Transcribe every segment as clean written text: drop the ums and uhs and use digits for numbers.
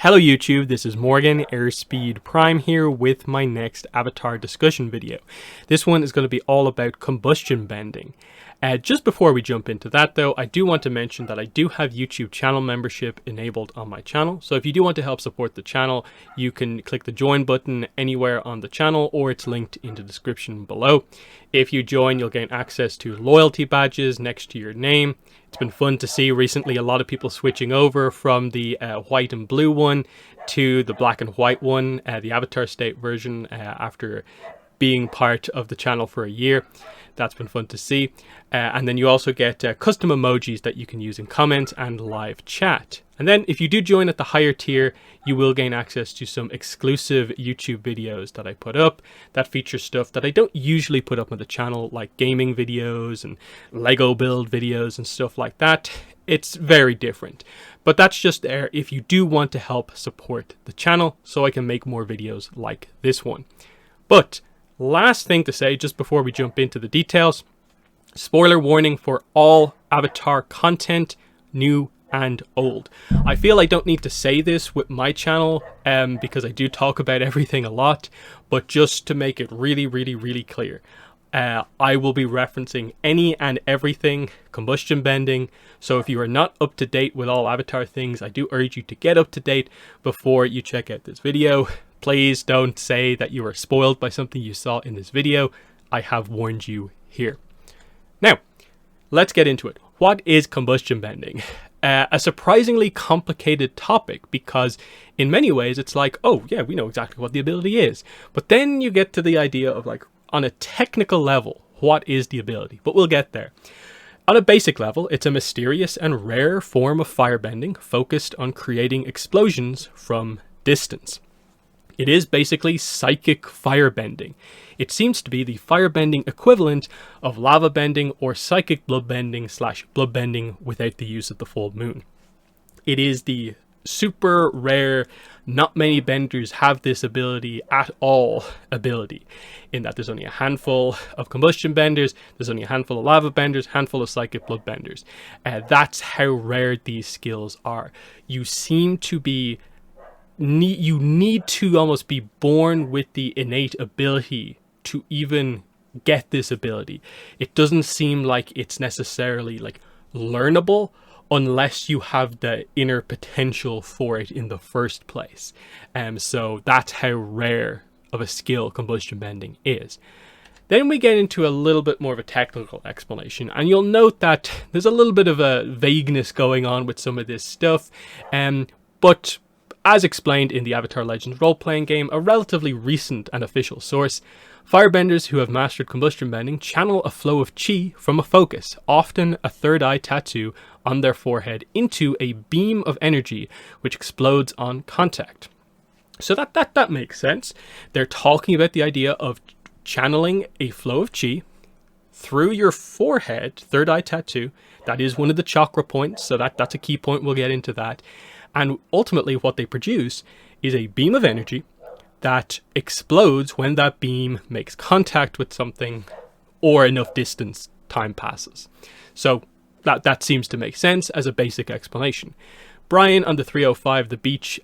Hello YouTube, this is Morgan, Airspeed Prime here with my next avatar discussion video. This one is going to be all about combustion bending. Just before we jump into that though, I do want to mention that I do have YouTube channel membership enabled on my channel. So if you do want to help support the channel, you can click the join button anywhere on the channel or it's linked in the description below. If you join, you'll gain access to loyalty badges next to your name. It's been fun to see recently a lot of people switching over from the white and blue one to the black and white one, the avatar state version, after being part of the channel for a year. That's been fun to see. And then you also get custom emojis that you can use in comments and live chat. And then if you do join at the higher tier, you will gain access to some exclusive YouTube videos that I put up that feature stuff that I don't usually put up on the channel, like gaming videos and Lego build videos and stuff like that. It's very different, but that's just there if you do want to help support the channel so I can make more videos like this one. But last thing to say just before we jump into the details, spoiler warning for all avatar content, new and old. I feel I don't need to say this with my channel because I do talk about everything a lot, but just to make it really clear, I will be referencing any and everything combustion bending. So if you are not up to date with all avatar things, I do urge you to get up to date before you check out this video. Please don't say that you are spoiled by something you saw in this video. I have warned you here. Now, let's get into it. What is combustion bending? A surprisingly complicated topic because in many ways it's like, oh yeah, we know exactly what the ability is. But then you get to the idea of like, on a technical level, what is the ability? But we'll get there. On a basic level, it's a mysterious and rare form of firebending focused on creating explosions from distance. It is basically psychic firebending. It seems to be the firebending equivalent of lava bending or psychic bloodbending / bloodbending without the use of the full moon. It is the super rare, not many benders have this ability at all ability, in that there's only a handful of combustion benders, there's only a handful of lava benders, handful of psychic blood benders. That's how rare these skills are. You seem to be you need to almost be born with the innate ability to even get this ability. It doesn't seem like it's necessarily like learnable unless you have the inner potential for it in the first place. So that's how rare of a skill combustion bending is. Then we get into a little bit more of a technical explanation, and you'll note that there's a little bit of a vagueness going on with some of this stuff, but as explained in the Avatar Legends role-playing game, a relatively recent and official source, firebenders who have mastered combustion bending channel a flow of chi from a focus, often a third eye tattoo on their forehead, into a beam of energy which explodes on contact. So that makes sense. They're talking about the idea of channeling a flow of chi through your forehead, third eye tattoo. That is one of the chakra points, so that's a key point. We'll get into that. And ultimately what they produce is a beam of energy that explodes when that beam makes contact with something or enough distance time passes. So that seems to make sense as a basic explanation. Brian on the 305 The Beach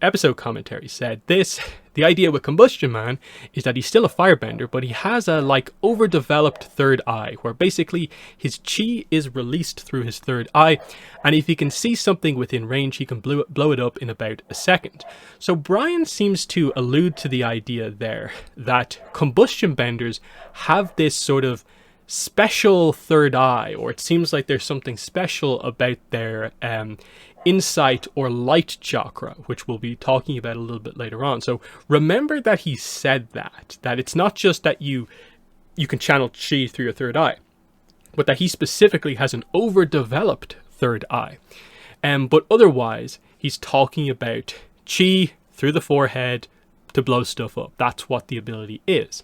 episode commentary said this: the idea with Combustion Man is that he's still a firebender, but he has a like overdeveloped third eye where basically his chi is released through his third eye, and if he can see something within range, he can blow it up in about a second. So Brian seems to allude to the idea there that combustion benders have this sort of special third eye, or it seems like there's something special about their insight or light chakra, which we'll be talking about a little bit later on. So remember that he said that it's not just that you can channel chi through your third eye, but that he specifically has an overdeveloped third eye. But otherwise, he's talking about chi through the forehead to blow stuff up. That's what the ability is.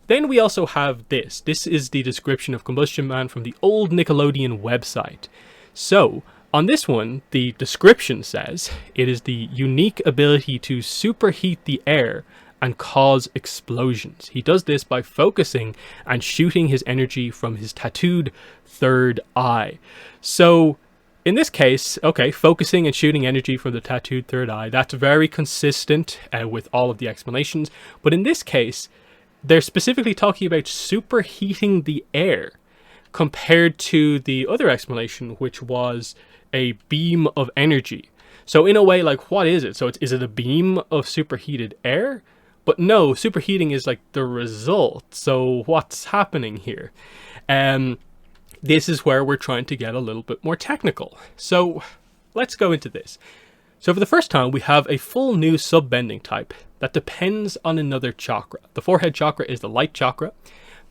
Then we also have this. This is the description of Combustion Man from the old Nickelodeon website. So on this one, the description says it is the unique ability to superheat the air and cause explosions. He does this by focusing and shooting his energy from his tattooed third eye. So In this case, okay, focusing and shooting energy from the tattooed third eye, that's very consistent with all of the explanations. But in this case, they're specifically talking about superheating the air compared to the other explanation, which was a beam of energy. So in a way, like, what is it? So is it a beam of superheated air? But no, superheating is like the result. So what's happening here? This is where we're trying to get a little bit more technical. So let's go into this. So for the first time, we have a full new sub-bending type that depends on another chakra. The forehead chakra is the Light Chakra.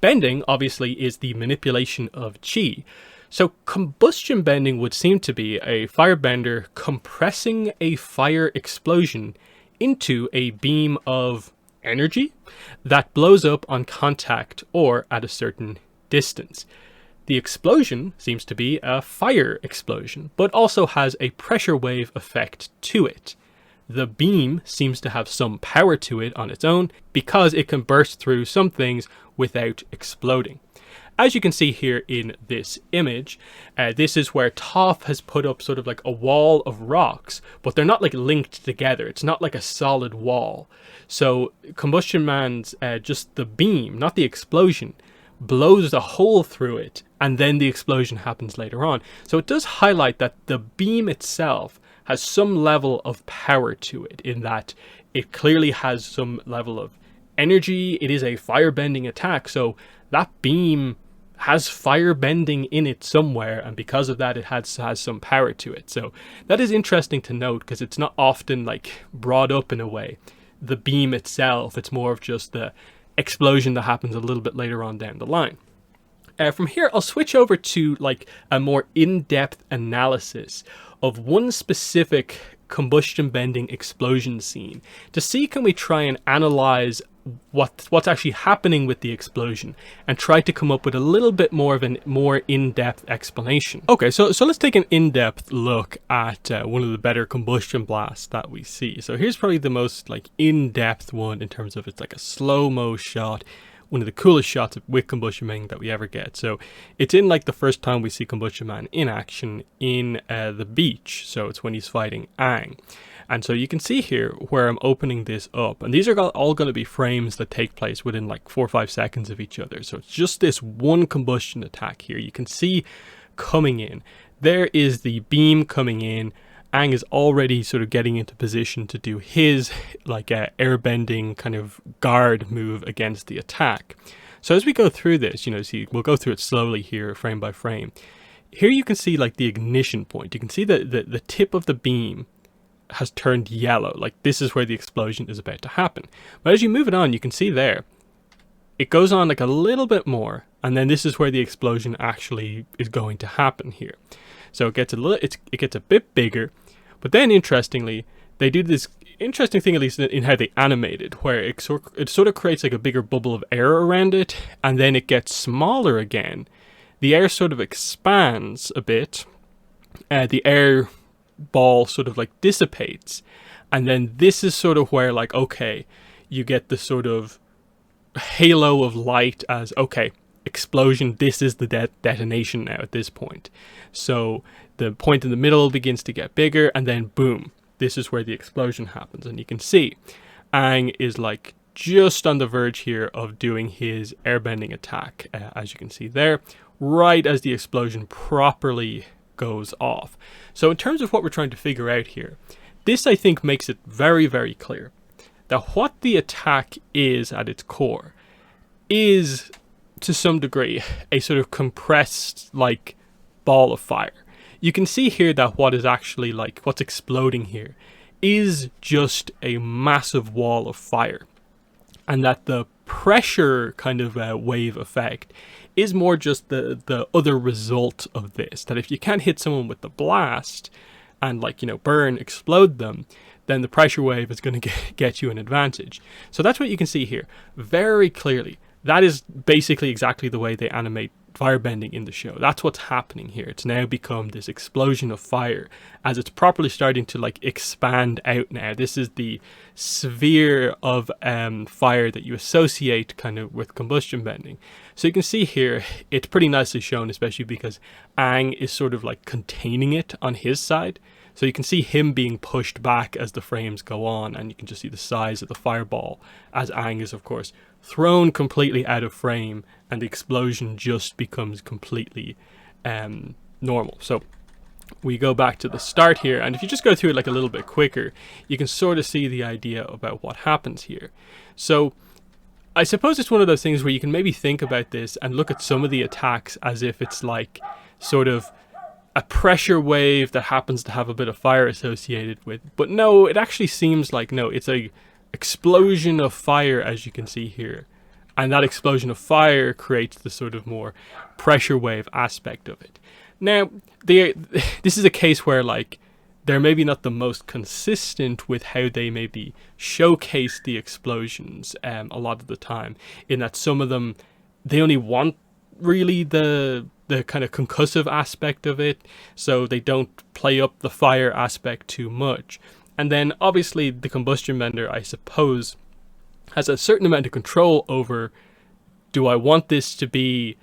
Bending, obviously, is the manipulation of chi. So combustion bending would seem to be a firebender compressing a fire explosion into a beam of energy that blows up on contact or at a certain distance. The explosion seems to be a fire explosion, but also has a pressure wave effect to it. The beam seems to have some power to it on its own because it can burst through some things without exploding. As you can see here in this image, this is where Toph has put up sort of like a wall of rocks, but they're not like linked together. It's not like a solid wall. So Combustion Man's, just the beam, not the explosion, blows a hole through it, and then the explosion happens later on. So it does highlight that the beam itself has some level of power to it, in that it clearly has some level of energy. It is a firebending attack, so that beam has fire bending in it somewhere, and because of that it has some power to it. So that is interesting to note, because it's not often like brought up in a way. The beam itself, it's more of just the explosion that happens a little bit later on down the line. From here, I'll switch over to like a more in-depth analysis of one specific combustion bending explosion scene to see, can we try and analyze what's actually happening with the explosion and try to come up with a little bit more of a more in-depth explanation. Okay, so let's take an in-depth look at one of the better combustion blasts that we see. So here's probably the most like in-depth one in terms of it's like a slow-mo shot, one of the coolest shots with Combustion Man that we ever get. So it's in like the first time we see Combustion Man in action in the beach. So it's when he's fighting Aang. And so you can see here where I'm opening this up, and these are all going to be frames that take place within like 4 or 5 seconds of each other. So it's just this one combustion attack here. You can see coming in. There is the beam coming in. Aang is already sort of getting into position to do his like airbending kind of guard move against the attack. So as we go through this, you know, see, we'll go through it slowly here, frame by frame. Here you can see like the ignition point. You can see that the tip of the beam has turned yellow. Like this is where the explosion is about to happen. But as you move it on, you can see there, it goes on like a little bit more, and then this is where the explosion actually is going to happen here. So it gets it gets a bit bigger, but then interestingly, they do this interesting thing, at least in how they animate it, where it sort of creates like a bigger bubble of air around it, and then it gets smaller again. The air sort of expands a bit, the air ball sort of like dissipates, and then this is sort of where like, okay, you get the sort of halo of light as, okay, explosion, this is the detonation now at this point. So the point in the middle begins to get bigger, and then boom, this is where the explosion happens. And you can see Aang is like just on the verge here of doing his airbending attack, as you can see there, right as the explosion properly goes off. So in terms of what we're trying to figure out here, this I think makes it very, very clear that what the attack is at its core is to some degree a sort of compressed like ball of fire. You can see here that what is actually like what's exploding here is just a massive wall of fire, and that the pressure kind of wave effect is more just the other result of this, that if you can't hit someone with the blast and like, you know, burn, explode them, then the pressure wave is going to get you an advantage. So that's what you can see here very clearly. That is basically exactly the way they animate firebending in the show. That's what's happening here. It's now become this explosion of fire as it's properly starting to like expand out now. This is the sphere of fire that you associate kind of with combustion bending. So you can see here, it's pretty nicely shown, especially because Aang is sort of like containing it on his side. So you can see him being pushed back as the frames go on, and you can just see the size of the fireball as Aang is, of course, thrown completely out of frame, and the explosion just becomes completely normal. So we go back to the start here, and if you just go through it like a little bit quicker, you can sort of see the idea about what happens here. So I suppose it's one of those things where you can maybe think about this and look at some of the attacks as if it's like sort of a pressure wave that happens to have a bit of fire associated with. But no, it actually seems like, no, it's a explosion of fire, as you can see here. And that explosion of fire creates the sort of more pressure wave aspect of it. Now, this is a case where like they're maybe not the most consistent with how they maybe showcase the explosions a lot of the time, in that some of them, they only want really the kind of concussive aspect of it, so they don't play up the fire aspect too much. And then obviously the combustion bender, I suppose, has a certain amount of control over, do I want this to be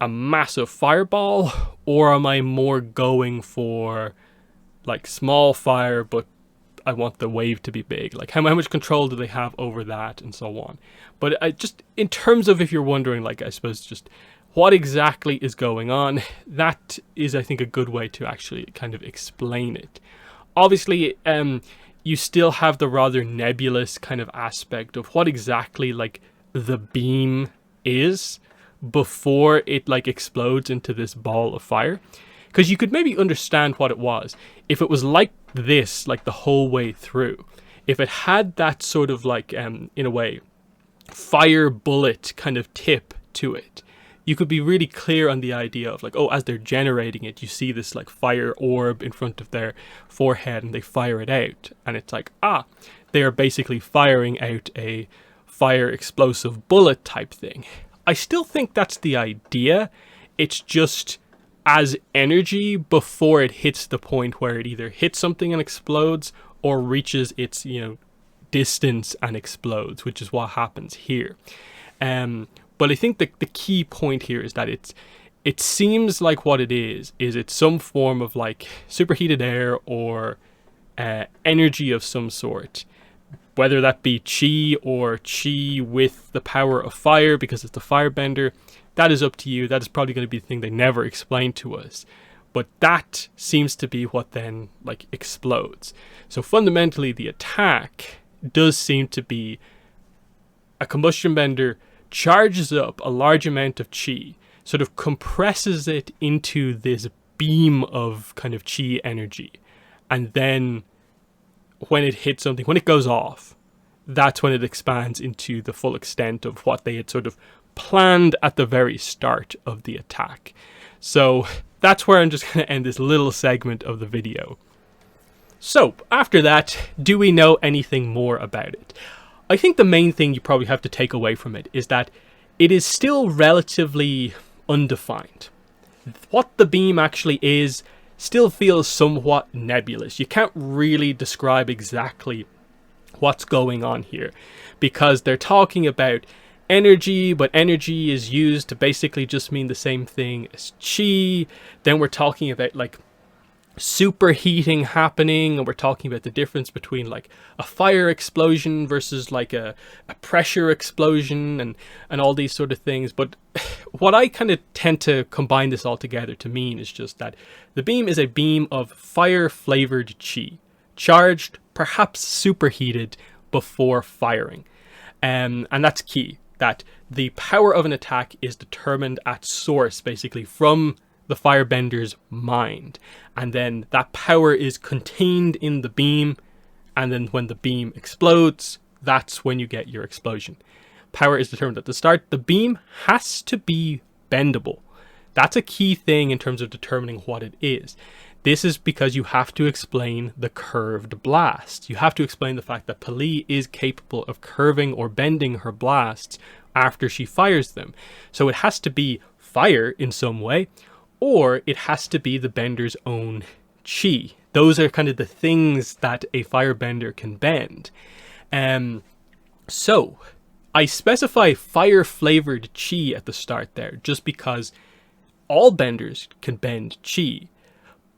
a massive fireball, or am I more going for like small fire, but I want the wave to be big? Like how much control do they have over that, and so on. But I just, in terms of, if you're wondering, like, I suppose just what exactly is going on, that is, I think, a good way to actually kind of explain it. Obviously, you still have the rather nebulous kind of aspect of what exactly like the beam is before it like explodes into this ball of fire. Because you could maybe understand what it was if it was like this, like the whole way through. If it had that sort of like, in a way, fire bullet kind of tip to it, you could be really clear on the idea of like, oh, as they're generating it, you see this like fire orb in front of their forehead and they fire it out. And it's like, they are basically firing out a fire explosive bullet type thing. I still think that's the idea. It's just as energy before it hits the point where it either hits something and explodes or reaches its, distance and explodes, which is what happens here. But I think the key point here is that it seems like what it is it's some form of like superheated air or energy of some sort. Whether that be chi or chi with the power of fire because it's the firebender, that is up to you. That is probably going to be the thing they never explain to us. But that seems to be what then like explodes. So fundamentally the attack does seem to be a combustion bender charges up a large amount of chi, sort of compresses it into this beam of kind of chi energy, and then when it hits something, when it goes off, that's when it expands into the full extent of what they had sort of planned at the very start of the attack. So that's where I'm just going to end this little segment of the video. So after that, do we know anything more about it? I think the main thing you probably have to take away from it is that it is still relatively undefined. What the beam actually is still feels somewhat nebulous. You can't really describe exactly what's going on here because they're talking about energy, but energy is used to basically just mean the same thing as chi. Then we're talking about like superheating happening, and we're talking about the difference between like a fire explosion versus like a pressure explosion and all these sort of things. But what I kind of tend to combine this all together to mean is just that the beam is a beam of fire flavored chi, charged, perhaps superheated before firing. And that's key, that the power of an attack is determined at source, basically from the firebender's mind, and then that power is contained in the beam, and then when the beam explodes, that's when you get your explosion. Power is determined at the start. The beam has to be bendable. That's a key thing in terms of determining what it is. This is because you have to explain the curved blast. You have to explain the fact that Pali is capable of curving or bending her blasts after she fires them. So it has to be fire in some way, or it has to be the bender's own chi. Those are kind of the things that a firebender can bend. So I specify fire flavored chi at the start there, just because all benders can bend chi.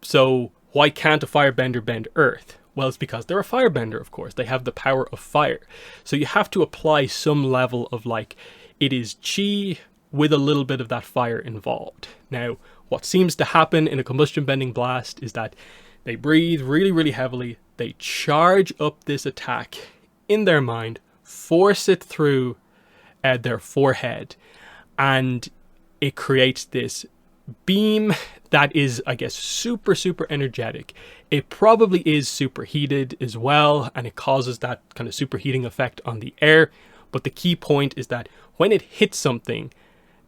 So why can't a firebender bend earth? Well, it's because they're a firebender, of course. They have the power of fire. So you have to apply some level of like, it is chi with a little bit of that fire involved. Now, what seems to happen in a combustion bending blast is that they breathe really, really heavily. They charge up this attack in their mind, force it through their forehead, and it creates this beam that is, I guess, super, super energetic. It probably is superheated as well, and it causes that kind of superheating effect on the air. But the key point is that when it hits something,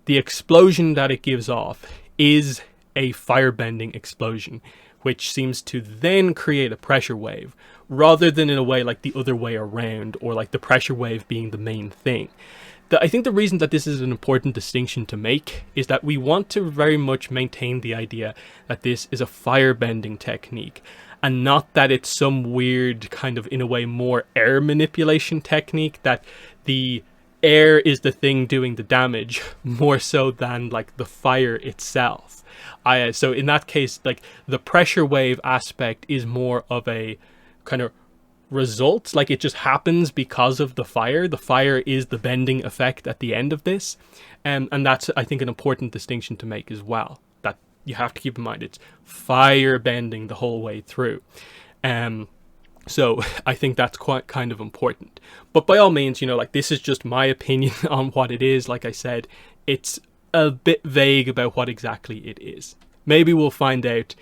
the explosion that it gives off is a firebending explosion, which seems to then create a pressure wave, rather than in a way like the other way around, or like the pressure wave being the main thing. I think the reason that this is an important distinction to make is that we want to very much maintain the idea that this is a firebending technique, and not that it's some weird kind of, in a way, more air manipulation technique, that the air is the thing doing the damage more so than like the fire itself. So in that case, like the pressure wave aspect is more of a kind of result, like it just happens because of the fire. The fire is the bending effect at the end of this, and that's, I think, an important distinction to make as well, that you have to keep in mind it's fire bending the whole way through. So I think that's quite kind of important. But by all means, you know, like, this is just my opinion on what it is. Like I said, it's a bit vague about what exactly it is. Maybe we'll find out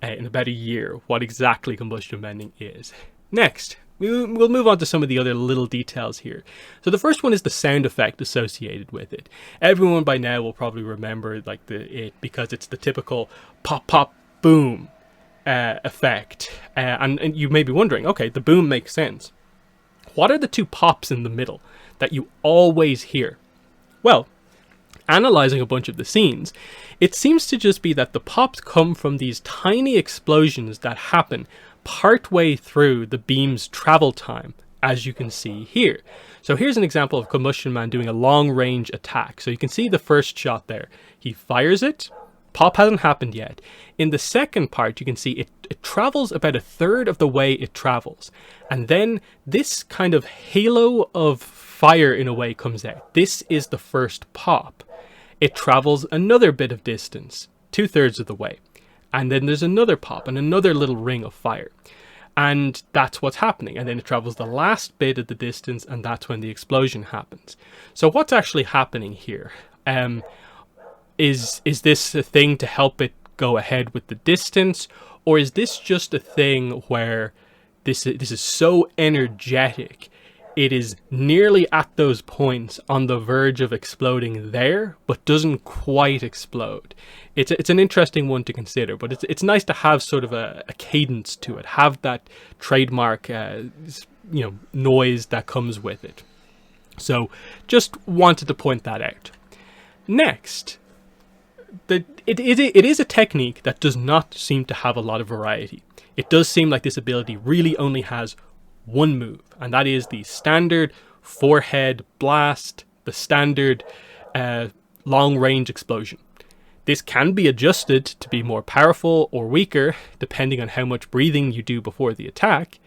in about a year what exactly combustion bending is. Next, we'll move on to some of the other little details here. So the first one is the sound effect associated with it. Everyone by now will probably remember like it because it's the typical pop, pop, boom effect. And you may be wondering, okay, the boom makes sense. What are the two pops in the middle that you always hear? Well, analyzing a bunch of the scenes, it seems to just be that the pops come from these tiny explosions that happen partway through the beam's travel time, as you can see here. So here's an example of Combustion Man doing a long-range attack. So you can see the first shot there. He fires it. Pop hasn't happened yet. In the second part, you can see it travels about a third of the way it travels. And then this kind of halo of fire, in a way, comes out. This is the first pop. It travels another bit of distance, 2/3 of the way. And then there's another pop and another little ring of fire. And that's what's happening. And then it travels the last bit of the distance, and that's when the explosion happens. So what's actually happening here? Is this a thing to help it go ahead with the distance? Or is this just a thing where this is so energetic, it is nearly at those points on the verge of exploding there, but doesn't quite explode? It's an interesting one to consider, but it's nice to have sort of a cadence to it, have that trademark noise that comes with it. So just wanted to point that out. Next, it is a technique that does not seem to have a lot of variety. It does seem like this ability really only has one move, and that is the standard forehead blast, the standard long-range explosion. This can be adjusted to be more powerful or weaker, depending on how much breathing you do before the attack.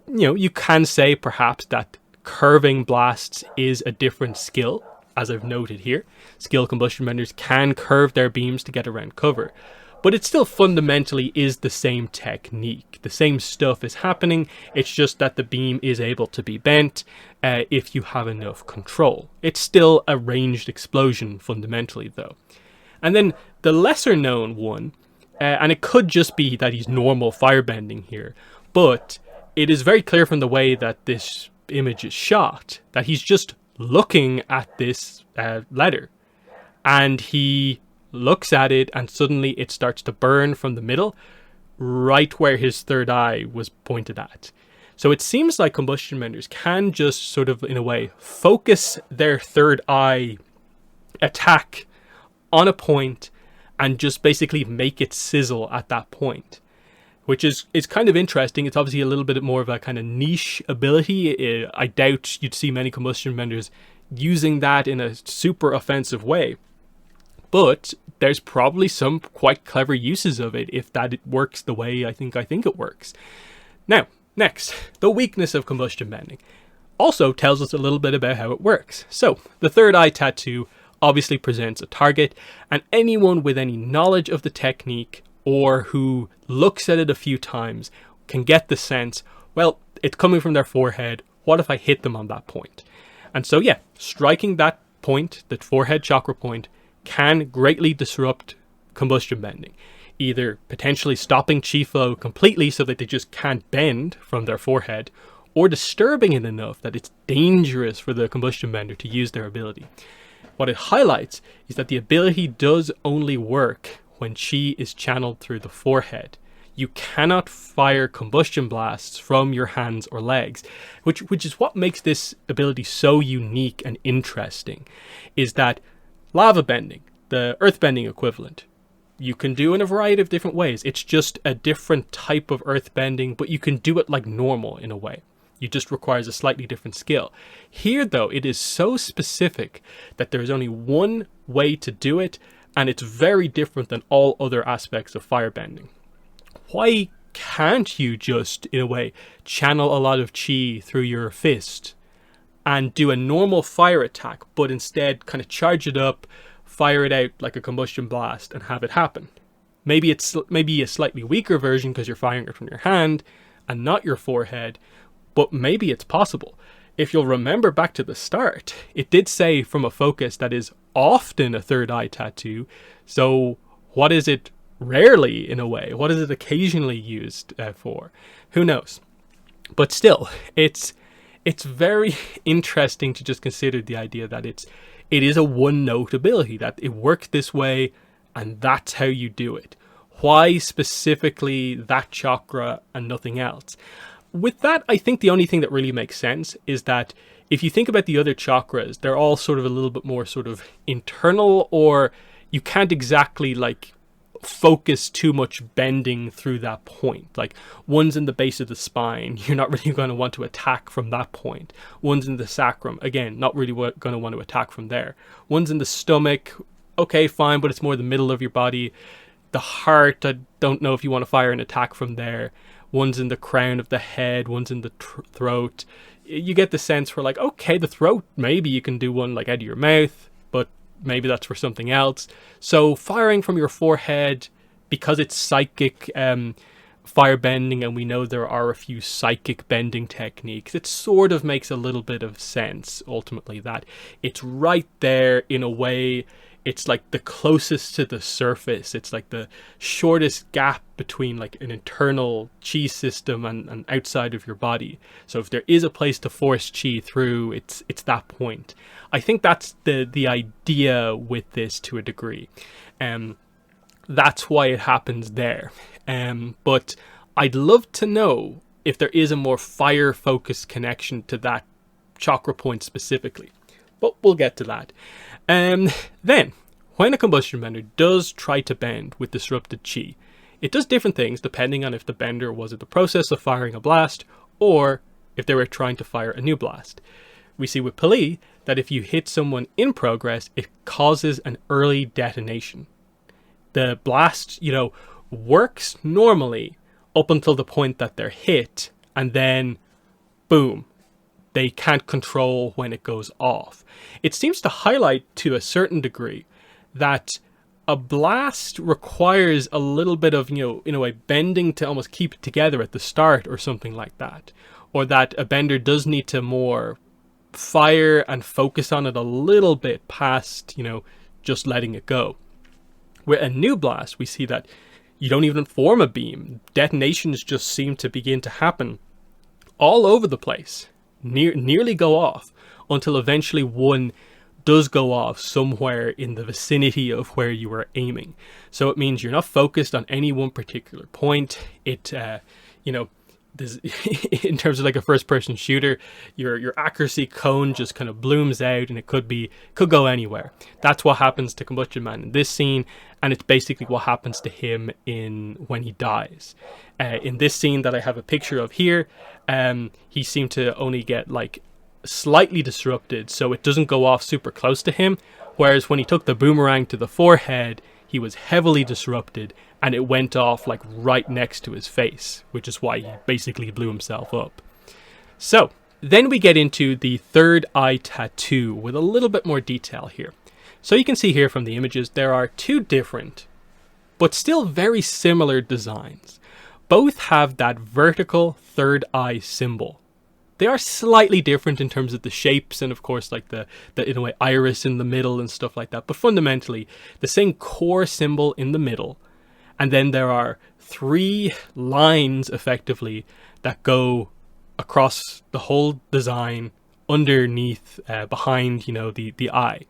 You know, you can say perhaps that curving blasts is a different skill, as I've noted here. Skilled combustion benders can curve their beams to get around cover. But it still fundamentally is the same technique. The same stuff is happening. It's just that the beam is able to be bent if you have enough control. It's still a ranged explosion fundamentally, though. And then the lesser known one, and it could just be that he's normal firebending here, but it is very clear from the way that this image is shot that he's just looking at this letter, and he looks at it and suddenly it starts to burn from the middle, right where his third eye was pointed at. So it seems like combustion benders can just sort of, in a way, focus their third eye attack on a point and just basically make it sizzle at that point, which is kind of interesting. It's obviously a little bit more of a kind of niche ability. I doubt you'd see many combustion benders using that in a super offensive way, but there's probably some quite clever uses of it if that works the way I think it works. Now, next, the weakness of combustion bending also tells us a little bit about how it works. So, the third eye tattoo obviously presents a target, and anyone with any knowledge of the technique or who looks at it a few times can get the sense, well, it's coming from their forehead. What if I hit them on that point? And so, yeah, striking that point, the forehead chakra point, can greatly disrupt combustion bending, either potentially stopping chi flow completely so that they just can't bend from their forehead, or disturbing it enough that it's dangerous for the combustion bender to use their ability. What it highlights is that the ability does only work when chi is channeled through the forehead. You cannot fire combustion blasts from your hands or legs, which is what makes this ability so unique and interesting, is that lava bending, the earth bending equivalent, you can do in a variety of different ways. It's just a different type of earth bending, but you can do it like normal in a way. It just requires a slightly different skill. Here, though, it is so specific that there is only one way to do it, and it's very different than all other aspects of firebending. Why can't you just, in a way, channel a lot of chi through your fist and do a normal fire attack, but instead kind of charge it up, fire it out like a combustion blast, and have it happen? Maybe it's a slightly weaker version because you're firing it from your hand and not your forehead, but maybe it's possible. If you'll remember back to the start, it did say from a focus that is often a third eye tattoo. So what is it rarely, in a way? What is it occasionally used for? Who knows? But still, it's very interesting to just consider the idea that it is a one-note ability, that it works this way and that's how you do it. Why specifically that chakra and nothing else? With that, I think the only thing that really makes sense is that if you think about the other chakras, they're all sort of a little bit more sort of internal, or you can't exactly like focus too much bending through that point. Like one's in the base of the spine, you're not really going to want to attack from that point. One's in the sacrum, again, not really going to want to attack from there. One's in the stomach, okay, fine, but it's more the middle of your body. The heart, I don't know if you want to fire an attack from there. One's in the crown of the head, one's in the throat. You get the sense for like, okay, the throat, maybe you can do one like out of your mouth, but maybe that's for something else. So firing from your forehead, because it's psychic fire bending, and we know there are a few psychic bending techniques, it sort of makes a little bit of sense ultimately that it's right there in a way. It's like the closest to the surface. It's like the shortest gap between like an internal chi system and outside of your body. So if there is a place to force chi through, it's that point. I think that's the idea with this to a degree. That's why it happens there. But I'd love to know if there is a more fire-focused connection to that chakra point specifically. But we'll get to that. Then, when a combustion bender does try to bend with disrupted chi, it does different things depending on if the bender was in the process of firing a blast or if they were trying to fire a new blast. We see with Pali that if you hit someone in progress, it causes an early detonation. The blast, works normally up until the point that they're hit, and then boom, they can't control when it goes off. It seems to highlight to a certain degree that a blast requires a little bit of, in a way, bending to almost keep it together at the start or something like that. Or that a bender does need to more fire and focus on it a little bit past, just letting it go. With a new blast, we see that you don't even form a beam. Detonations just seem to begin to happen all over the place. Nearly go off until eventually one does go off somewhere in the vicinity of where you were aiming. So it means you're not focused on any one particular point. It, this, in terms of like a first person shooter, your accuracy cone just kind of blooms out, and it could go anywhere. That's what happens to Combustion Man in this scene, and it's basically what happens to him when he dies. In this scene that I have a picture of here, he seemed to only get like slightly disrupted, so it doesn't go off super close to him, whereas when he took the boomerang to the forehead, he was heavily disrupted, and it went off like right next to his face, which is why he basically blew himself up. So then we get into the third eye tattoo with a little bit more detail here. So you can see here from the images, there are two different but still very similar designs. Both have that vertical third eye symbol. They are slightly different in terms of the shapes and of course like the in a way iris in the middle and stuff like that, but fundamentally the same core symbol in the middle. And then there are three lines effectively that go across the whole design underneath, behind, the eye.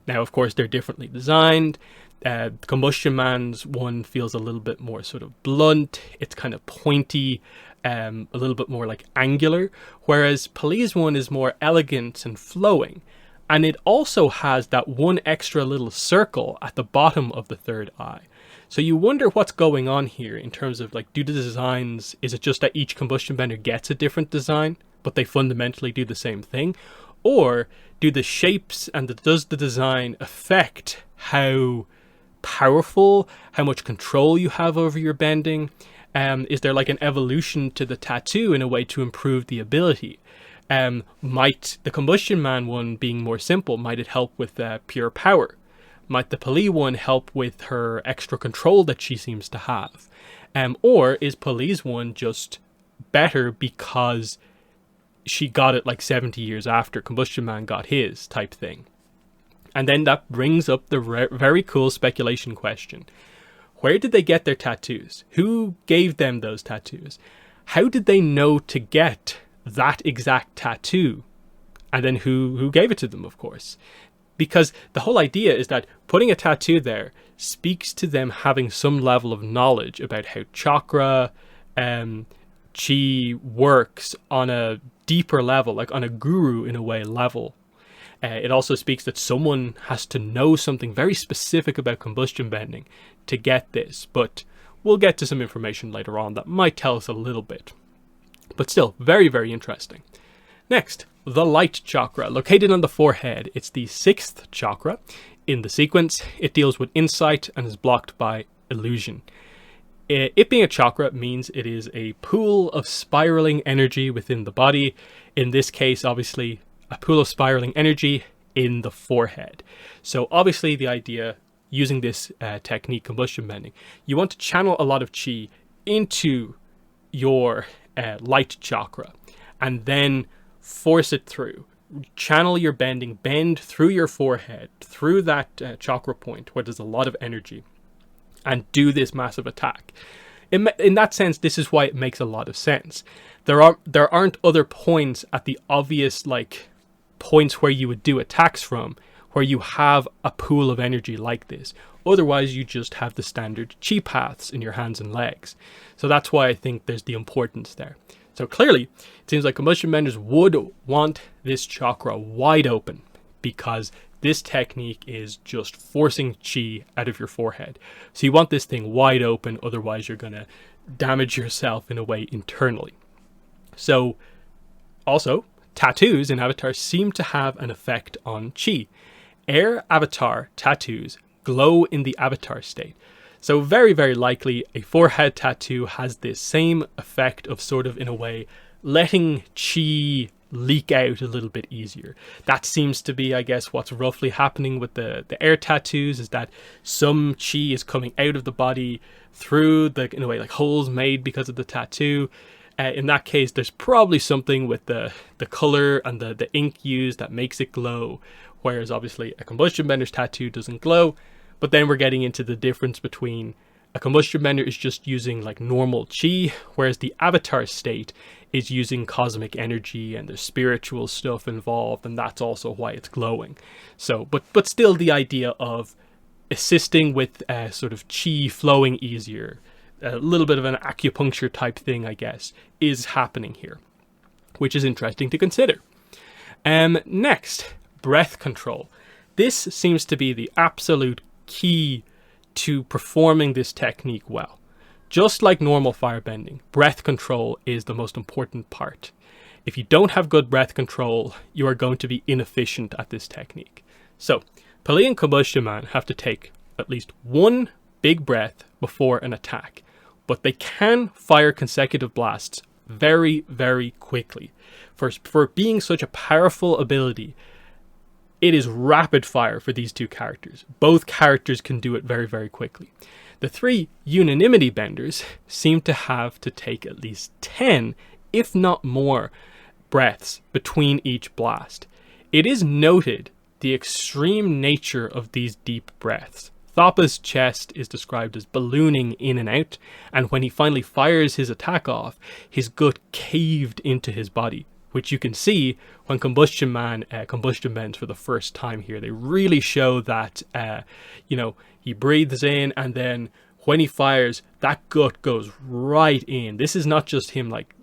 Now, of course, they're differently designed. Combustion Man's one feels a little bit more sort of blunt. It's kind of pointy, a little bit more like angular, whereas Poli's one is more elegant and flowing. And it also has that one extra little circle at the bottom of the third eye. So you wonder what's going on here in terms of like, do the designs, is it just that each combustion bender gets a different design, but they fundamentally do the same thing? Or do the shapes and does the design affect how powerful, how much control you have over your bending? Is there like an evolution to the tattoo in a way to improve the ability? Might the Combustion Man one being more simple, might it help with pure power? Might the Poli one help with her extra control that she seems to have? Or is Poli's one just better because she got it like 70 years after Combustion Man got his, type thing? And then that brings up the very cool speculation question. Where did they get their tattoos? Who gave them those tattoos? How did they know to get that exact tattoo? And then who gave it to them, of course? Because the whole idea is that putting a tattoo there speaks to them having some level of knowledge about how chakra, chi works on a deeper level, like on a guru in a way level. It also speaks that someone has to know something very specific about combustion bending to get this, but we'll get to some information later on that might tell us a little bit. But still, very, very interesting. Next, the Light Chakra, located on the forehead. It's the 6th chakra in the sequence. It deals with insight and is blocked by illusion. It being a chakra means it is a pool of spiraling energy within the body. In this case, obviously, a pool of spiraling energy in the forehead. So obviously the idea, using this technique, combustion bending, you want to channel a lot of chi into your light chakra and then force it through. Channel your bending, bend through your forehead, through that chakra point where there's a lot of energy, and do this massive attack. In that sense, this is why it makes a lot of sense. There aren't other points at the obvious points where you would do attacks from, where you have a pool of energy like this. Otherwise, you just have the standard chi paths in your hands and legs. So that's why I think there's the importance there. So clearly, it seems like combustion benders would want this chakra wide open, because this technique is just forcing chi out of your forehead. So you want this thing wide open, otherwise you're going to damage yourself in a way internally. So also, tattoos in avatars seem to have an effect on chi. Air avatar tattoos glow in the avatar state. So very, very likely a forehead tattoo has this same effect of sort of, in a way, letting chi leak out a little bit easier. That seems to be, I guess, what's roughly happening with the air tattoos, is that some chi is coming out of the body through the, in a way, like holes made because of the tattoo. In that case, there's probably something with the color and the ink used that makes it glow, whereas obviously a combustion bender's tattoo doesn't glow. But then we're getting into the difference between a combustion bender is just using like normal chi, whereas the avatar state is using cosmic energy and there's spiritual stuff involved, and that's also why it's glowing. So, but still the idea of assisting with sort of chi flowing easier, a little bit of an acupuncture type thing, I guess, is happening here, which is interesting to consider. Next, breath control. This seems to be the absolute key to performing this technique well. Just like normal firebending, breath control is the most important part. If you don't have good breath control, you are going to be inefficient at this technique. So, Pali and Combustion Man have to take at least one big breath before an attack, but they can fire consecutive blasts very, very quickly. For being such a powerful ability, it is rapid fire for these two characters. Both characters can do it very, very quickly. The three unanimity benders seem to have to take at least 10, if not more, breaths between each blast. It is noted the extreme nature of these deep breaths. Thoppa's chest is described as ballooning in and out, and when he finally fires his attack off, his gut caved into his body, which you can see when Combustion Man combustion bends for the first time here. They really show that, he breathes in, and then when he fires, that gut goes right in. This is not just him like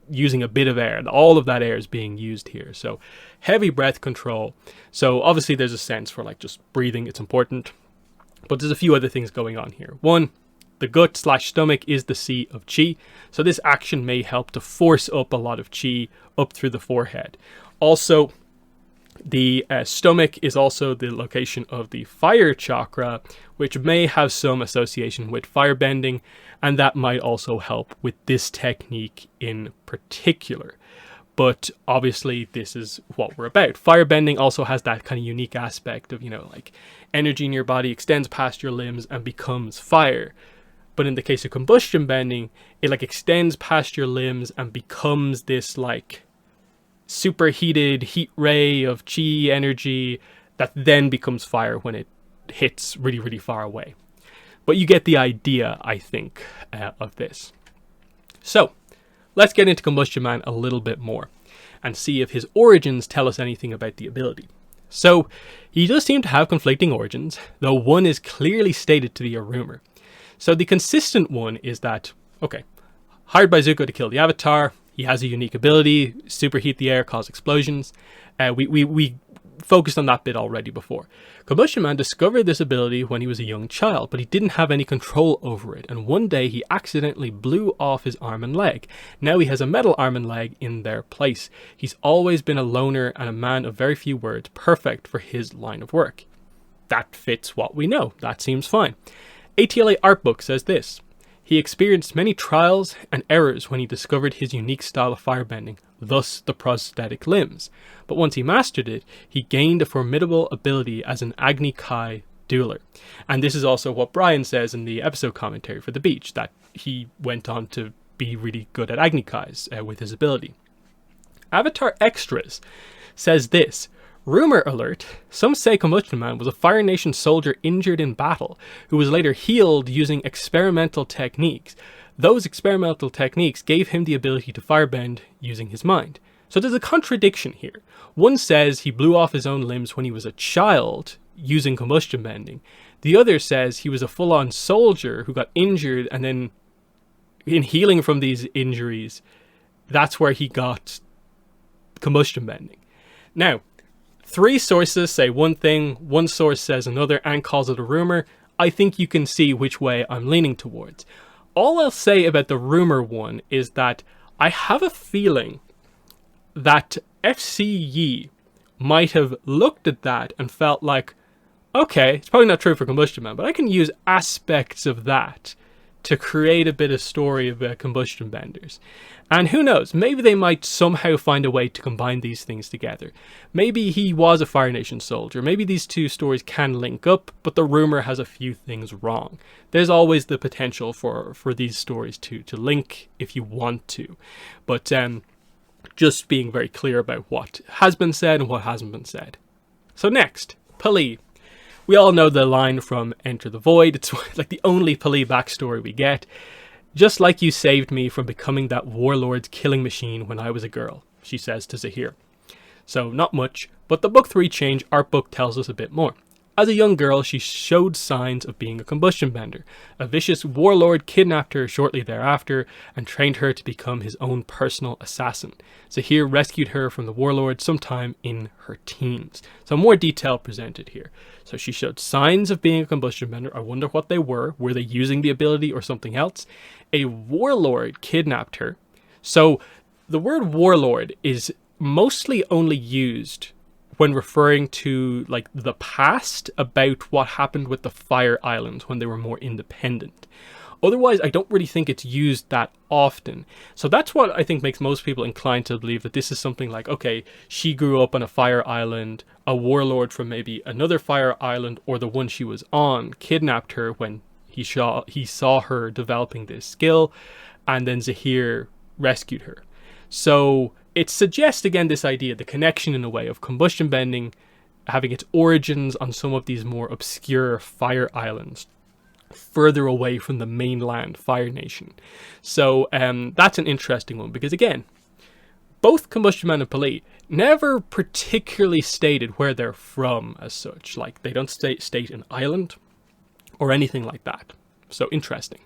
using a bit of air. All of that air is being used here. So heavy breath control. So obviously there's a sense for like just breathing. It's important. But there's a few other things going on here. One, the gut/stomach is the seat of chi, so this action may help to force up a lot of chi up through the forehead. Also, the stomach is also the location of the fire chakra, which may have some association with firebending, and that might also help with this technique in particular. But obviously this is what we're about. Firebending also has that kind of unique aspect of, like energy in your body extends past your limbs and becomes fire. But in the case of combustion bending, it like extends past your limbs and becomes this like superheated heat ray of chi energy that then becomes fire when it hits really, really far away. But you get the idea, I think, of this. So, let's get into Combustion Man a little bit more and see if his origins tell us anything about the ability. So, he does seem to have conflicting origins, though one is clearly stated to be a rumor. So the consistent one is that, okay, hired by Zuko to kill the Avatar, he has a unique ability, superheat the air, cause explosions. We focused on that bit already before. Combustion Man discovered this ability when he was a young child, but he didn't have any control over it, and one day he accidentally blew off his arm and leg. Now he has a metal arm and leg in their place. He's always been a loner and a man of very few words, perfect for his line of work. That fits what we know. That seems fine. ATLA Art Book says this: he experienced many trials and errors when he discovered his unique style of firebending, thus the prosthetic limbs. But once he mastered it, he gained a formidable ability as an Agni Kai dueler. And this is also what Brian says in the episode commentary for The Beach, that he went on to be really good at Agni Kais with his ability. Avatar Extras says this: rumor alert, some say Combustion Man was a Fire Nation soldier injured in battle, who was later healed using experimental techniques. Those experimental techniques gave him the ability to firebend using his mind. So there's a contradiction here. One says he blew off his own limbs when he was a child using combustion bending. The other says he was a full-on soldier who got injured, and then in healing from these injuries, that's where he got combustion bending. Now, three sources say one thing, one source says another, and calls it a rumor. I think you can see which way I'm leaning towards. All I'll say about the rumor one is that I have a feeling that FC Yi might have looked at that and felt like, okay, it's probably not true for Combustion Man, but I can use aspects of that to create a bit of story about combustion benders. And who knows, maybe they might somehow find a way to combine these things together. Maybe he was a Fire Nation soldier. Maybe these two stories can link up, but the rumor has a few things wrong. There's always the potential for these stories to link if you want to. But just being very clear about what has been said and what hasn't been said. So next, Pali. We all know the line from Enter the Void. It's like the only Pali backstory we get. Just like you saved me from becoming that warlord's killing machine when I was a girl, she says to Zahir. So not much, but the book 3 change art book tells us a bit more. As a young girl, she showed signs of being a combustion bender. A vicious warlord kidnapped her shortly thereafter and trained her to become his own personal assassin. Zahir rescued her from the warlord sometime in her teens. So more detail presented here. So she showed signs of being a combustion bender. I wonder what they were. Were they using the ability or something else? A warlord kidnapped her. So the word warlord is mostly only used when referring to like the past about what happened with the Fire Islands when they were more independent. Otherwise, I don't really think it's used that often. So that's what I think makes most people inclined to believe that this is something like, okay, she grew up on a Fire Island, a warlord from maybe another Fire Island or the one she was on kidnapped her when he saw her developing this skill, and then Zahir rescued her. So it suggests again this idea, the connection in a way of combustion bending having its origins on some of these more obscure Fire Islands further away from the mainland Fire Nation. So that's an interesting one, because again, both Combustion Man and Pali never particularly stated where they're from as such. Like, they don't state an island or anything like that. So interesting.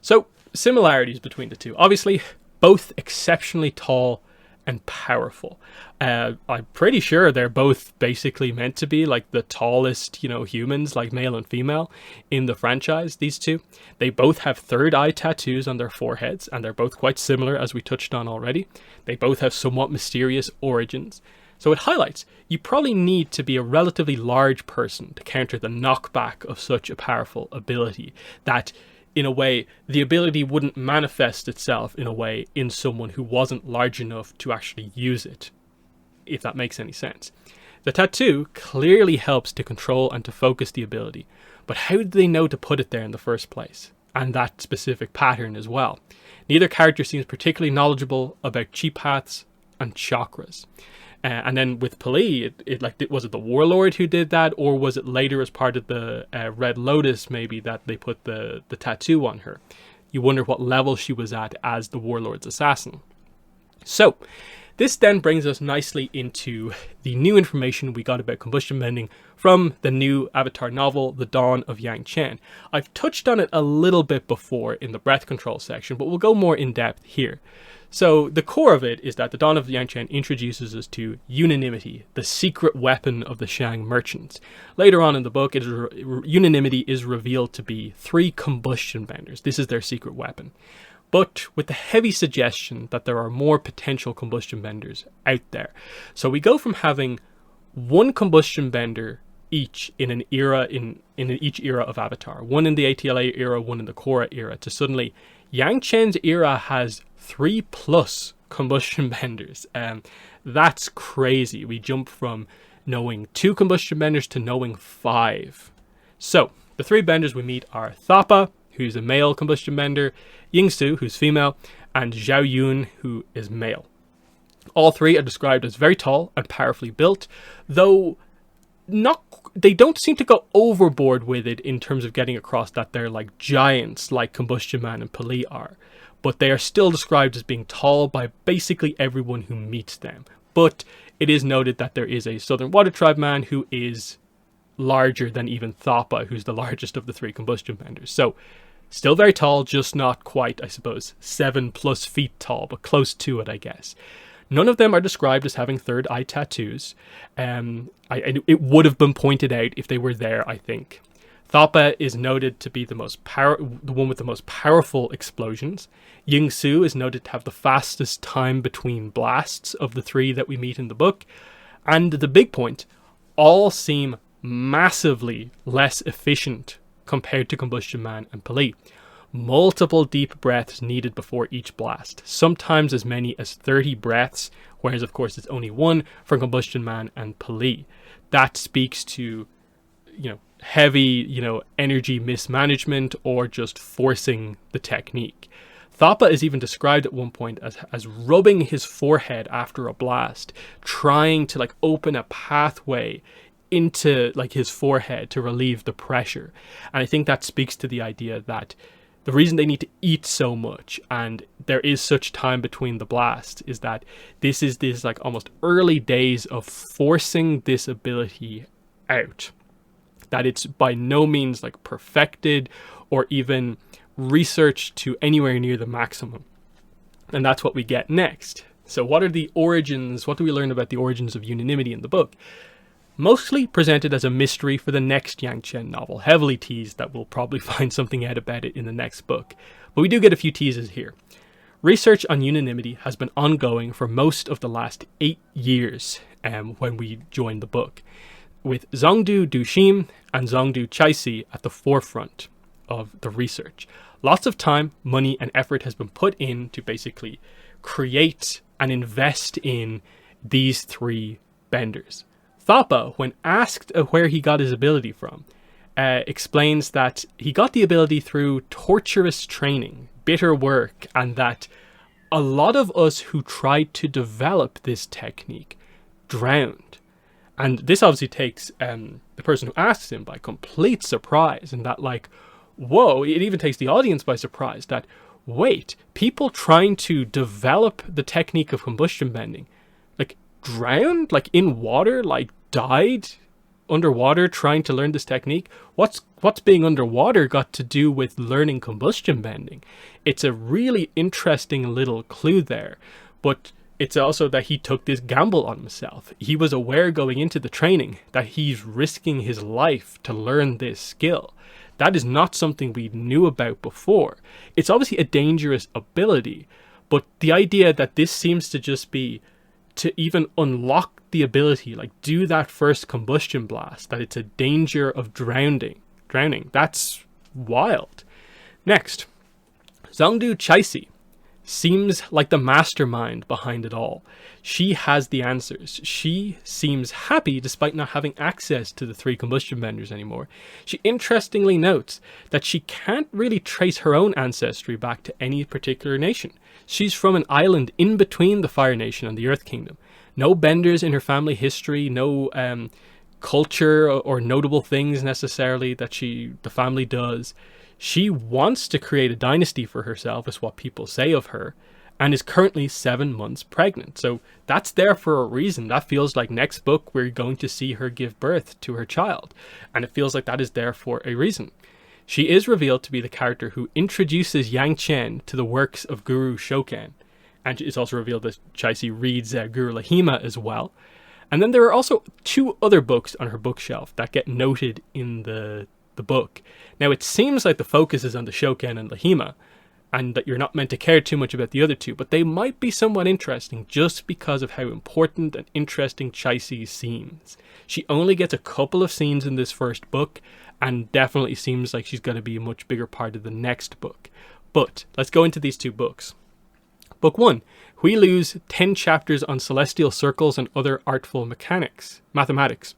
So similarities between the two. Obviously, both exceptionally tall and powerful. I'm pretty sure they're both basically meant to be like the tallest, humans, like male and female in the franchise, these two. They both have third eye tattoos on their foreheads, and they're both quite similar, as we touched on already. They both have somewhat mysterious origins. So it highlights you probably need to be a relatively large person to counter the knockback of such a powerful ability, that in a way, the ability wouldn't manifest itself in a way in someone who wasn't large enough to actually use it, if that makes any sense. The tattoo clearly helps to control and to focus the ability, but how did they know to put it there in the first place? And that specific pattern as well. Neither character seems particularly knowledgeable about chi paths and chakras. And then with Pali, was it the warlord who did that, or was it later as part of the Red Lotus maybe that they put the tattoo on her? You wonder what level she was at as the warlord's assassin. So this then brings us nicely into the new information we got about combustion bending from the new Avatar novel, The Dawn of Yang Chen. I've touched on it a little bit before in the breath control section, but we'll go more in depth here. So the core of it is that the Dawn of Yang Chen introduces us to unanimity, the secret weapon of the Shang merchants. Later on in the book, unanimity is revealed to be 3 combustion benders. This is their secret weapon. But with the heavy suggestion that there are more potential combustion benders out there. So we go from having 1 combustion bender each in an era in each era of Avatar. 1 in the ATLA era, 1 in the Korra era, to suddenly Yang Chen's era has 3+ combustion benders. That's crazy. We jump from knowing 2 combustion benders to knowing 5. So the 3 benders we meet are Thapa, who's a male combustion bender, Yingsu, who's female, and Zhao Yun, who is male. All 3 are described as very tall and powerfully built, though they don't seem to go overboard with it in terms of getting across that they're like giants like Combustion Man and Pali are. But they are still described as being tall by basically everyone who meets them. But it is noted that there is a Southern Water Tribe man who is larger than even Thapa, who's the largest of the 3 combustion benders. So still very tall, just not quite, I suppose, 7+ feet tall, but close to it, I guess. None of them are described as having third eye tattoos. It would have been pointed out if they were there, I think. Thapa is noted to be the one with the most powerful explosions. Yingsu is noted to have the fastest time between blasts of the 3 that we meet in the book. And the big point, all seem massively less efficient compared to Combustion Man and Pali. Multiple deep breaths needed before each blast, sometimes as many as 30 breaths, whereas of course it's only 1 for Combustion Man and Pali. That speaks to, heavy, energy mismanagement or just forcing the technique. Thapa is even described at one point as rubbing his forehead after a blast, trying to open a pathway into his forehead to relieve the pressure. And I think that speaks to the idea that the reason they need to eat so much and there is such time between the blasts is that this is almost early days of forcing this ability out. that it's by no means like perfected or even researched to anywhere near the maximum. And that's what we get next. So what are the origins? What do we learn about the origins of unanimity in the book? Mostly presented as a mystery for the next Yang Chen novel, heavily teased that we'll probably find something out about it in the next book. But we do get a few teases here. Research on unanimity has been ongoing for most of the last 8 years when we joined the book, with Zhongdu Duxim and Zhongdu Chaisi at the forefront of the research. Lots of time, money, and effort has been put in to basically create and invest in these 3 benders. Thapa, when asked where he got his ability from, explains that he got the ability through torturous training, bitter work, and that a lot of us who tried to develop this technique drowned. And this obviously takes the person who asks him by complete surprise, and that like, whoa, it even takes the audience by surprise that, wait, people trying to develop the technique of combustion bending, like drowned, like in water, like died underwater trying to learn this technique? What's being underwater got to do with learning combustion bending? It's a really interesting little clue there, but it's also that he took this gamble on himself. He was aware going into the training that he's risking his life to learn this skill. That is not something we knew about before. It's obviously a dangerous ability, but the idea that this seems to just be to even unlock the ability, like do that first combustion blast, that it's a danger of drowning, that's wild. Next, Zhongdu Chaisi seems like the mastermind behind it all. She has the answers. She seems happy despite not having access to the 3 combustion benders anymore. She interestingly notes that she can't really trace her own ancestry back to any particular nation. She's from an island in between the Fire Nation and the Earth Kingdom. No benders in her family history, no culture or notable things necessarily that the family does. She wants to create a dynasty for herself, is what people say of her, and is currently 7 months pregnant. So that's there for a reason. That feels like next book we're going to see her give birth to her child, and it feels like that is there for a reason. She is revealed to be the character who introduces Yang Chen to the works of Guru Shokan, and it's also revealed that Chaisi reads Guru Lahima as well. And then there are also 2 other books on her bookshelf that get noted in the book. Now it seems like the focus is on the Shokan and Lahima, and that you're not meant to care too much about the other 2, but they might be somewhat interesting just because of how important and interesting Chaisi seems. She only gets a couple of scenes in this first book, and definitely seems like she's going to be a much bigger part of the next book. But let's go into these 2 books. Book 1, we lose 10 chapters on celestial circles and other artful mathematics.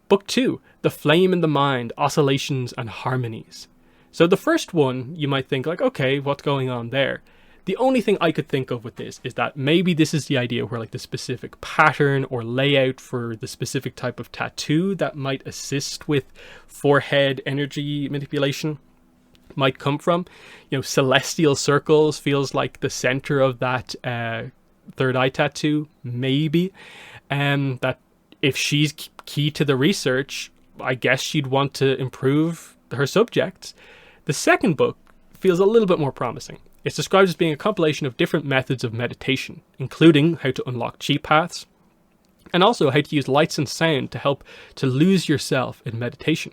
Book 2, The Flame in the Mind, Oscillations and Harmonies. So the first one, you might think like, okay, what's going on there? The only thing I could think of with this is that maybe this is the idea where like the specific pattern or layout for the specific type of tattoo that might assist with forehead energy manipulation might come from. You know, celestial circles feels like the center of that third eye tattoo, maybe. That if she's key to the research, I guess she'd want to improve her subjects. The second book feels a little bit more promising. It's described as being a compilation of different methods of meditation, including how to unlock chi paths, and also how to use lights and sound to help to lose yourself in meditation.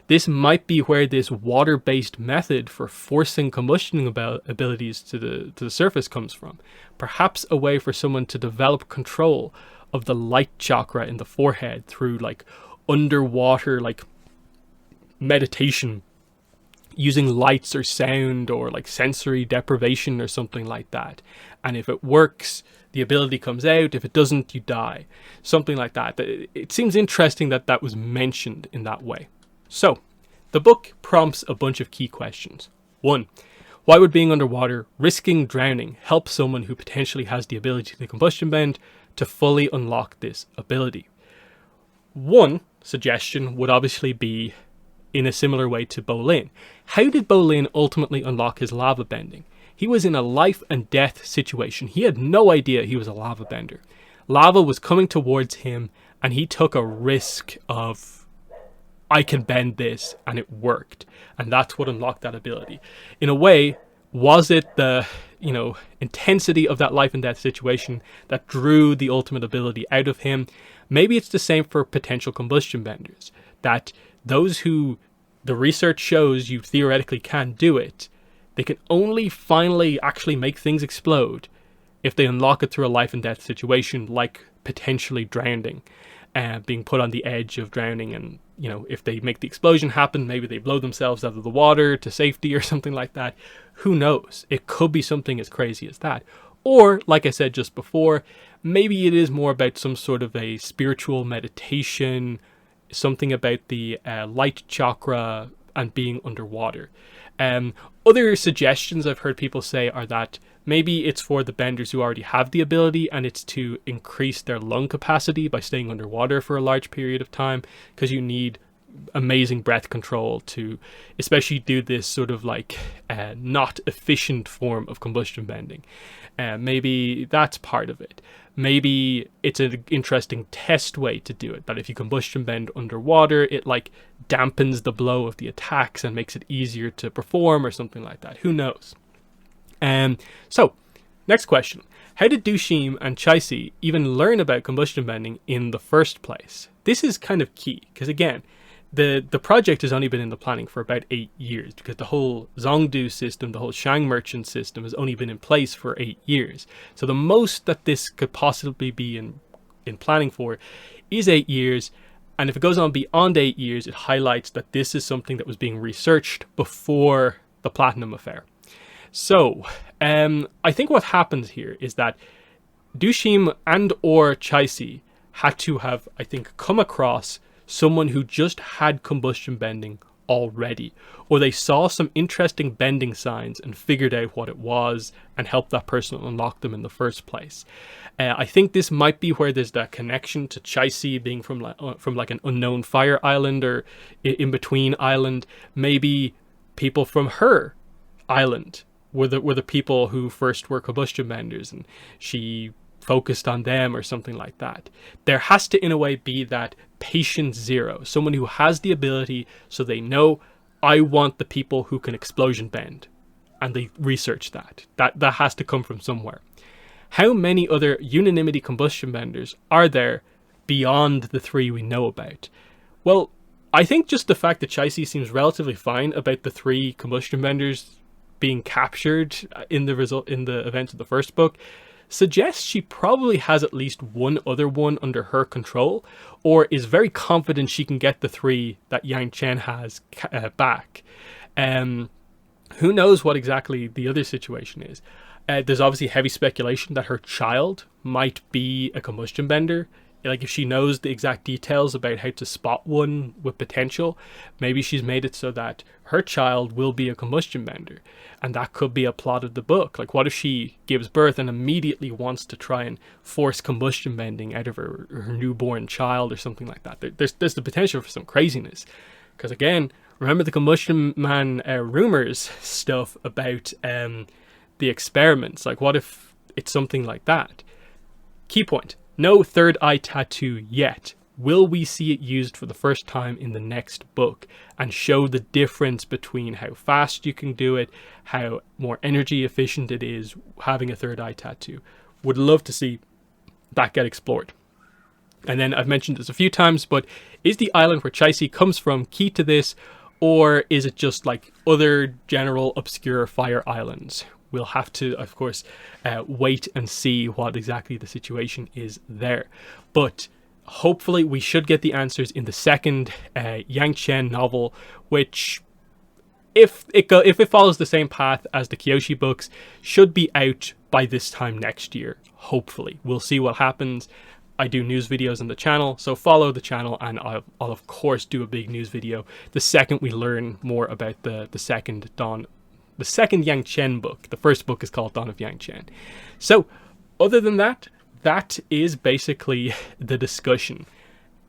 This might be where this water-based method for forcing combustion abilities to the surface comes from. Perhaps a way for someone to develop control of the light chakra in the forehead through like underwater like meditation, using lights or sound or like sensory deprivation or something like that. And if it works, the ability comes out. If it doesn't, you die. Something like that. It seems interesting that that was mentioned in that way. So, the book prompts a bunch of key questions. 1. Why would being underwater, risking drowning, help someone who potentially has the ability to combustion bend to fully unlock this ability? One suggestion would obviously be in a similar way to Bolin. How did Bolin ultimately unlock his lava bending? He was in a life and death situation. He had no idea he was a lava bender. Lava was coming towards him and he took a risk of I can bend this, and it worked. And that's what unlocked that ability. In a way, was it the, intensity of that life and death situation that drew the ultimate ability out of him? Maybe it's the same for potential combustion benders, that those who the research shows you theoretically can do it, they can only finally actually make things explode if they unlock it through a life and death situation, like potentially drowning, being put on the edge of drowning. And, if they make the explosion happen, maybe they blow themselves out of the water to safety or something like that. Who knows? It could be something as crazy as that. Or, like I said just before, maybe it is more about some sort of a spiritual meditation, something about the Light Chakra and being underwater. Other suggestions I've heard people say are that maybe it's for the benders who already have the ability, and it's to increase their lung capacity by staying underwater for a large period of time, because you need amazing breath control to especially do this sort of like not efficient form of combustion bending. Maybe that's part of it. Maybe it's an interesting test way to do it, that if you combustion bend underwater, it like dampens the blow of the attacks and makes it easier to perform or something like that. Who knows? So, next question. How did Dushim and Chaisi even learn about combustion bending in the first place? This is kind of key, because again, the project has only been in the planning for about 8 years, because the whole Zongdu system, the whole Shang merchant system, has only been in place for 8 years. So the most that this could possibly be in planning for is 8 years. And if it goes on beyond 8 years, it highlights that this is something that was being researched before the Platinum Affair. So, I think what happens here is that Dushim and or Chaisi had to have, I think, come across someone who just had combustion bending already, or they saw some interesting bending signs and figured out what it was and helped that person unlock them in the first place. I think this might be where there's that connection to Chaisi being from like an unknown fire island or in between island. Maybe people from her island were the people who first were combustion benders, and she focused on them or something like that. There has to, in a way, be that patient zero, someone who has the ability, so they know, I want the people who can explosion bend, and they research that. That has to come from somewhere. How many other unanimity combustion benders are there beyond the 3 we know about? Well, I think just the fact that Chaisi seems relatively fine about the 3 combustion benders being captured in the events of the first book suggests she probably has at least one other one under her control, or is very confident she can get the 3 that Yang Chen has back. Who knows what exactly the other situation is. There's obviously heavy speculation that her child might be a combustion bender. Like, if she knows the exact details about how to spot one with potential, maybe she's made it so that her child will be a combustion bender. And that could be a plot of the book. Like, what if she gives birth and immediately wants to try and force combustion bending out of her newborn child or something like that? There's the potential for some craziness. Because again, remember the Combustion Man rumors stuff about the experiments. Like, what if it's something like that? Key point. No third eye tattoo yet. Will we see it used for the first time in the next book and show the difference between how fast you can do it, how more energy efficient it is having a third eye tattoo? Would love to see that get explored. And then I've mentioned this a few times, but is the island where Chaisi comes from key to this, or is it just like other general obscure fire islands? We'll have to, of course, wait and see what exactly the situation is there. But hopefully we should get the answers in the second Yang Chen novel, which, if it follows the same path as the Kyoshi books, should be out by this time next year. Hopefully. We'll see what happens. I do news videos on the channel, so follow the channel, and I'll of course do a big news video the second we learn more about the second Yang Chen book. The first book is called Dawn of Yang Chen. So, other than that, that is basically the discussion.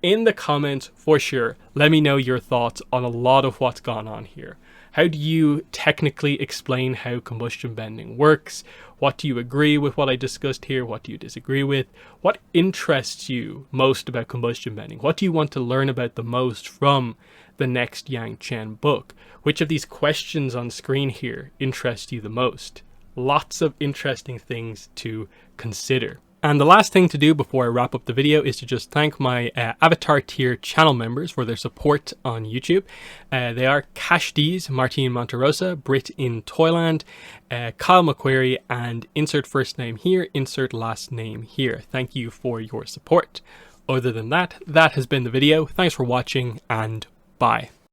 In the comments, for sure, let me know your thoughts on a lot of what's gone on here. How do you technically explain how combustion bending works? What do you agree with what I discussed here? What do you disagree with? What interests you most about combustion bending? What do you want to learn about the most from the next Yang Chen book? Which of these questions on screen here interest you the most? Lots of interesting things to consider. And the last thing to do before I wrap up the video is to just thank my Avatar tier channel members for their support on YouTube. They are Cash D's, Martine Monterosa, Brit in Toyland, Kyle McQuarrie, and insert first name here, insert last name here. Thank you for your support. Other than that, that has been the video. Thanks for watching, and bye.